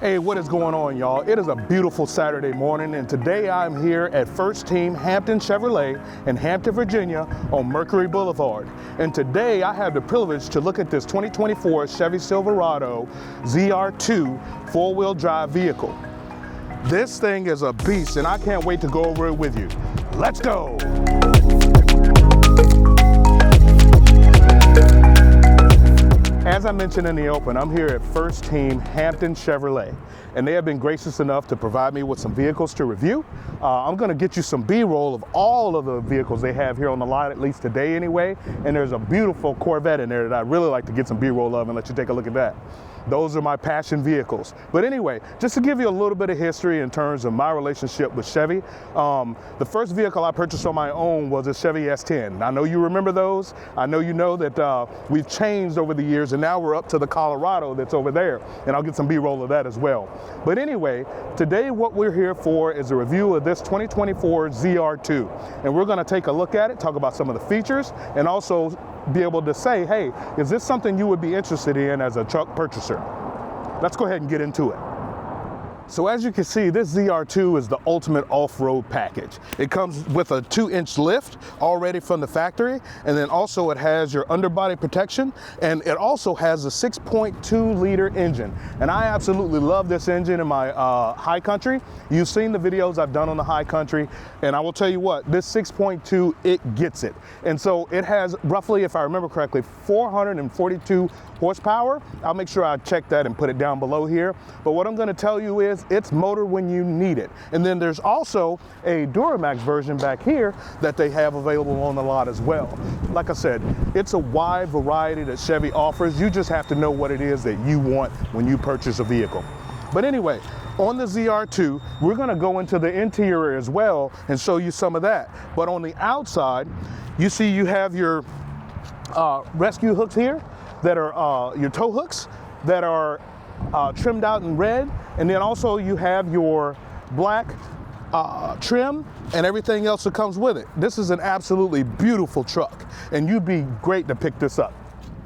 Hey, what is going on, y'all? It is a beautiful Saturday morning, and today I'm here at First Team Hampton Chevrolet in Hampton, Virginia on Mercury Boulevard. And today I have the privilege to look at this 2024 Chevy Silverado ZR2 four-wheel drive vehicle. This thing is a beast, and I can't wait to go over it with you. Let's go! As I mentioned in the open, I'm here at First Team Hampton Chevrolet, and they have been gracious enough to provide me with some vehicles to review. I'm going to get you some B-roll of all of the vehicles they have here on the lot, at least today anyway, and there's a beautiful Corvette in there that I'd really like to get some B-roll of and let you take a look at that. Those are my passion vehicles. But anyway, just to give you a little bit of history in terms of my relationship with Chevy, the first vehicle I purchased on my own was a Chevy S10. I know you remember those. I know you know that we've changed over the years, and now we're up to the Colorado that's over there, and I'll get some B-roll of that as well. But anyway, today what we're here for is a review of this 2024 ZR2, and we're going to take a look at it, talk about some of the features, and also be able to say, hey, is this something you would be interested in as a truck purchaser? Let's go ahead and get into it. So as you can see, this ZR2 is the ultimate off-road package. It comes with a 2-inch lift already from the factory, and then also it has your underbody protection, and it also has a 6.2 liter engine. And I absolutely love this engine in my high country. You've seen the videos I've done on the high country, and I will tell you what, this 6.2, it gets it. And so it has roughly, if I remember correctly, 442 horsepower. I'll make sure I check that and put it down below here. But what I'm going to tell you is it's motor when you need it. And then there's also a Duramax version back here that they have available on the lot as well. Like I said, it's a wide variety that Chevy offers. You just have to know what it is that you want when you purchase a vehicle. But anyway, on the ZR2, we're going to go into the interior as well and show you some of that. But on the outside, you see you have your rescue hooks here that are your tow hooks that are trimmed out in red, and then also you have your black trim and everything else that comes with it. This is an absolutely beautiful truck, and you'd be great to pick this up.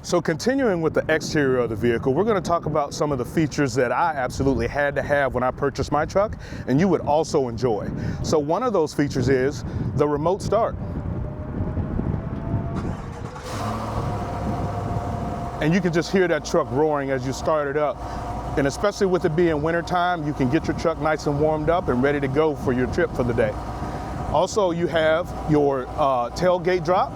So continuing with the exterior of the vehicle, we're going to talk about some of the features that I absolutely had to have when I purchased my truck, and you would also enjoy. So one of those features is the remote start. And you can just hear that truck roaring as you start it up. And especially with it being wintertime, you can get your truck nice and warmed up and ready to go for your trip for the day. Also, you have your tailgate drop.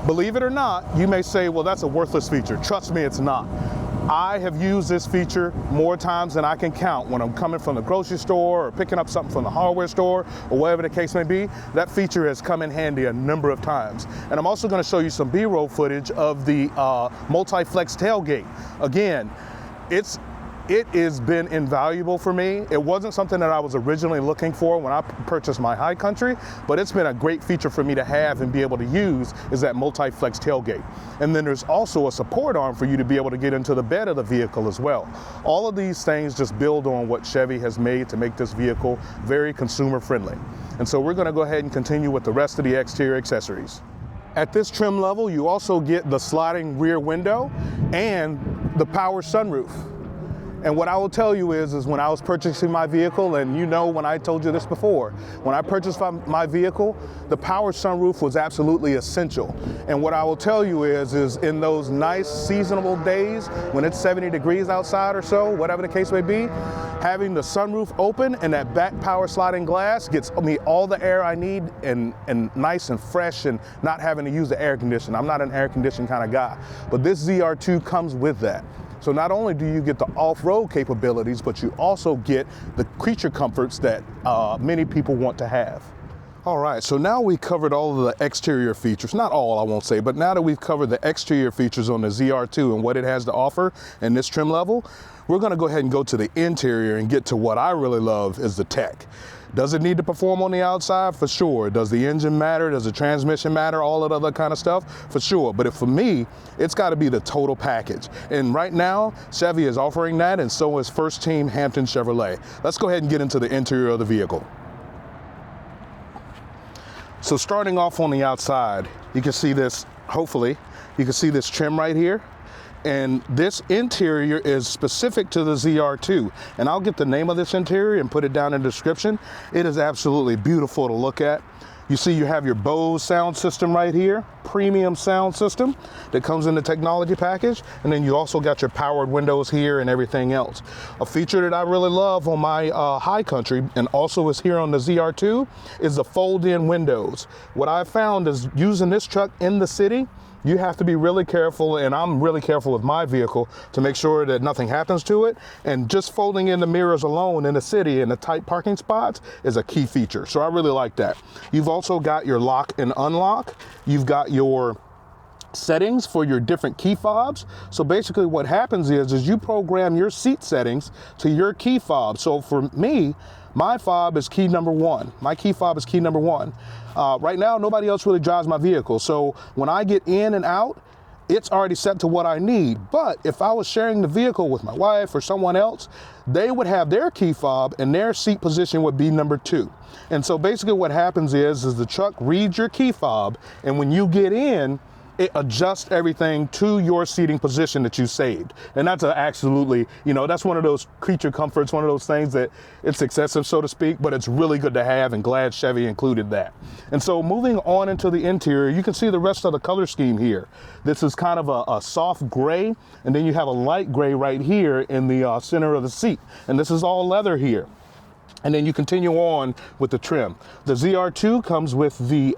Believe it or not, you may say, well, that's a worthless feature. Trust me, it's not. I have used this feature more times than I can count when I'm coming from the grocery store or picking up something from the hardware store or whatever the case may be. That feature has come in handy a number of times. And I'm also going to show you some B-roll footage of the multi-flex tailgate. Again, it has been invaluable for me. It wasn't something that I was originally looking for when I purchased my high country, but it's been a great feature for me to have and be able to use is that multi-flex tailgate. And then there's also a support arm for you to be able to get into the bed of the vehicle as well. All of these things just build on what Chevy has made to make this vehicle very consumer friendly. And so we're going to go ahead and continue with the rest of the exterior accessories. At this trim level, you also get the sliding rear window and the power sunroof. And what I will tell you is when I was purchasing my vehicle, and you know when I told you this before, when I purchased my vehicle, the power sunroof was absolutely essential. And what I will tell you is in those nice seasonable days when it's 70 degrees outside or so, whatever the case may be, having the sunroof open and that back power sliding glass gets me all the air I need and nice and fresh and not having to use the air conditioner. I'm not an air conditioning kind of guy, but this ZR2 comes with that. So not only do you get the off-road capabilities, but you also get the creature comforts that many people want to have. All right, so now we covered all of the exterior features. Not all, I won't say, but now that we've covered the exterior features on the ZR2 and what it has to offer in this trim level, we're gonna go ahead and go to the interior and get to what I really love is the tech. Does it need to perform on the outside? For sure. Does the engine matter? Does the transmission matter? All that other kind of stuff? For sure. But for me, it's got to be the total package. And right now, Chevy is offering that, and so is First Team Hampton Chevrolet. Let's go ahead and get into the interior of the vehicle. So starting off on the outside, you can see this, hopefully, you can see this trim right here. And this interior is specific to the ZR2. And I'll get the name of this interior and put it down in the description. It is absolutely beautiful to look at. You see you have your Bose sound system right here, premium sound system that comes in the technology package. And then you also got your powered windows here and everything else. A feature that I really love on my High Country and also is here on the ZR2 is the fold-in windows. What I found is using this truck in the city, you have to be really careful, and I'm really careful with my vehicle to make sure that nothing happens to it. And just folding in the mirrors alone in the city in the tight parking spots is a key feature. So I really like that. You've also got your lock and unlock. You've got your settings for your different key fobs. So basically what happens is you program your seat settings to your key fob. So for me, my fob is key number 1. My key fob is key number 1. Right now, nobody else really drives my vehicle. So when I get in and out, it's already set to what I need. But if I was sharing the vehicle with my wife or someone else, they would have their key fob and their seat position would be number 2. And so basically what happens is the truck reads your key fob, and when you get in, it adjusts everything to your seating position that you saved. And that's absolutely, that's one of those creature comforts, one of those things that it's excessive, so to speak, but it's really good to have, and glad Chevy included that. And so moving on into the interior, you can see the rest of the color scheme here. This is kind of a soft gray, and then you have a light gray right here in the center of the seat. And this is all leather here. And then you continue on with the trim. The ZR2 comes with the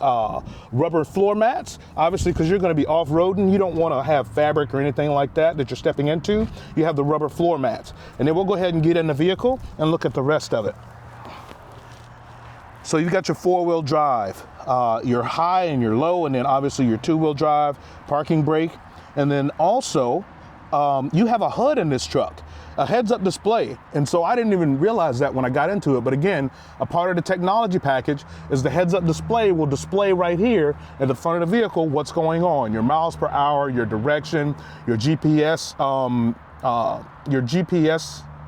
rubber floor mats, obviously because you're going to be off-roading. You don't want to have fabric or anything like that you're stepping into. You have the rubber floor mats. And then we'll go ahead and get in the vehicle and look at the rest of it. So you've got your 4-wheel drive, your high and your low, and then obviously your 2-wheel drive, parking brake. And then also you have a HUD in this truck, a heads-up display. And so I didn't even realize that when I got into it. But again, a part of the technology package is the heads-up display will display right here at the front of the vehicle what's going on, your miles per hour, your direction, your GPS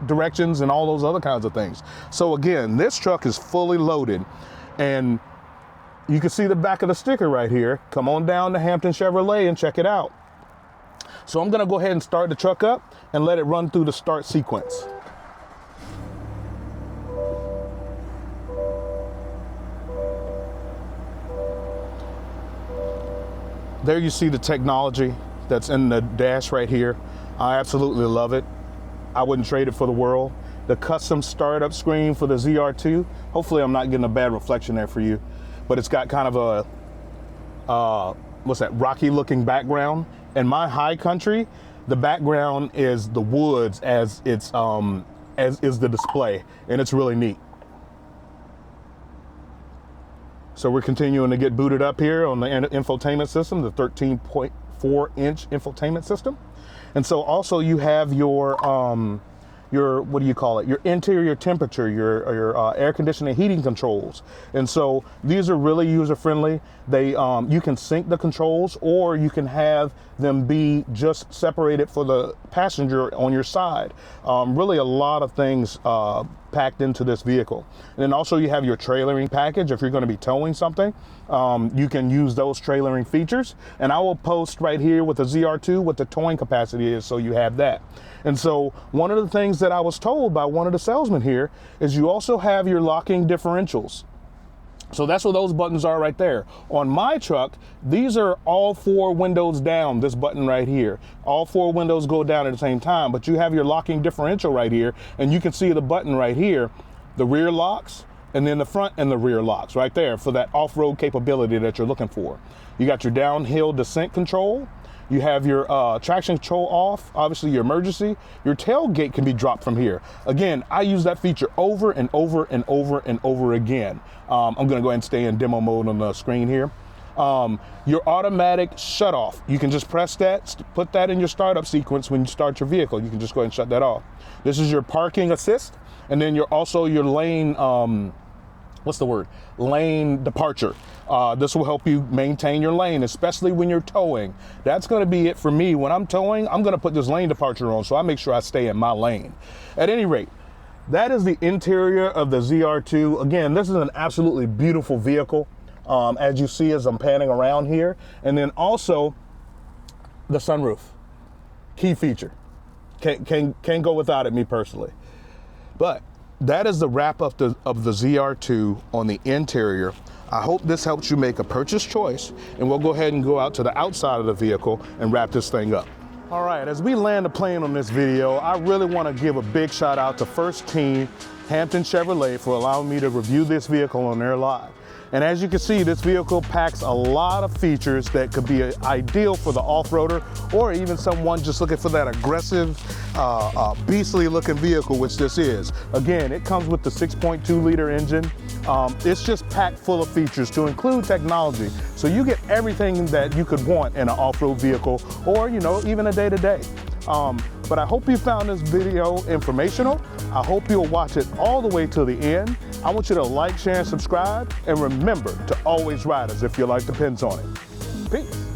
directions, and all those other kinds of things. So again, this truck is fully loaded, and you can see the back of the sticker right here. Come on down to Hampton Chevrolet and check it out. So I'm gonna go ahead and start the truck up and let it run through the start sequence. There you see the technology that's in the dash right here. I absolutely love it. I wouldn't trade it for the world. The custom startup screen for the ZR2. Hopefully I'm not getting a bad reflection there for you, but it's got kind of a, what's that, rocky looking background. In my High Country, the background is the woods as it's as is the display, and it's really neat. So we're continuing to get booted up here on the infotainment system, the 13.4-inch infotainment system. And so also you have your what do you call it? Your interior temperature, your air conditioning, heating controls. And so these are really user friendly. They you can sync the controls, or you can have them be just separated for the passenger on your side. Really a lot of things packed into this vehicle. And then also you have your trailering package. If you're going to be towing something, you can use those trailering features. And I will post right here with the ZR2 what the towing capacity is, so you have that. And so one of the things that I was told by one of the salesmen here is you also have your locking differentials. So that's what those buttons are right there. On my truck, these are all 4 windows down, this button right here. All 4 windows go down at the same time, but you have your locking differential right here, and you can see the button right here, the rear locks, and then the front and the rear locks right there for that off-road capability that you're looking for. You got your downhill descent control. You have your traction control off, obviously your emergency. Your tailgate can be dropped from here. Again, I use that feature over and over and over and over again. I'm gonna go ahead and stay in demo mode on the screen here. Your automatic shut off, you can just press that, put that in your startup sequence when you start your vehicle. You can just go ahead and shut that off. This is your parking assist, and then you're also your lane, what's the word? Lane departure. This will help you maintain your lane, especially when you're towing. That's gonna be it for me. When I'm towing, I'm gonna put this lane departure on, so I make sure I stay in my lane. At any rate, that is the interior of the ZR2. Again, this is an absolutely beautiful vehicle, as you see as I'm panning around here. And then also the sunroof. key feature. Can't go without it, me personally. But that is the wrap up of the ZR2 on the interior. I hope this helps you make a purchase choice, and we'll go ahead and go out to the outside of the vehicle and wrap this thing up. All right, as we land the plane on this video, I really want to give a big shout out to First Team Hampton Chevrolet for allowing me to review this vehicle on their lot. And as you can see, this vehicle packs a lot of features that could be ideal for the off-roader or even someone just looking for that aggressive, beastly looking vehicle, which this is. Again, it comes with the 6.2 liter engine. It's just packed full of features to include technology. So you get everything that you could want in an off-road vehicle or, you know, even a day-to-day. But I hope you found this video informational. I hope you'll watch it all the way to the end. I want you to like, share, and subscribe. And remember to always ride as if your life depends on it. Peace.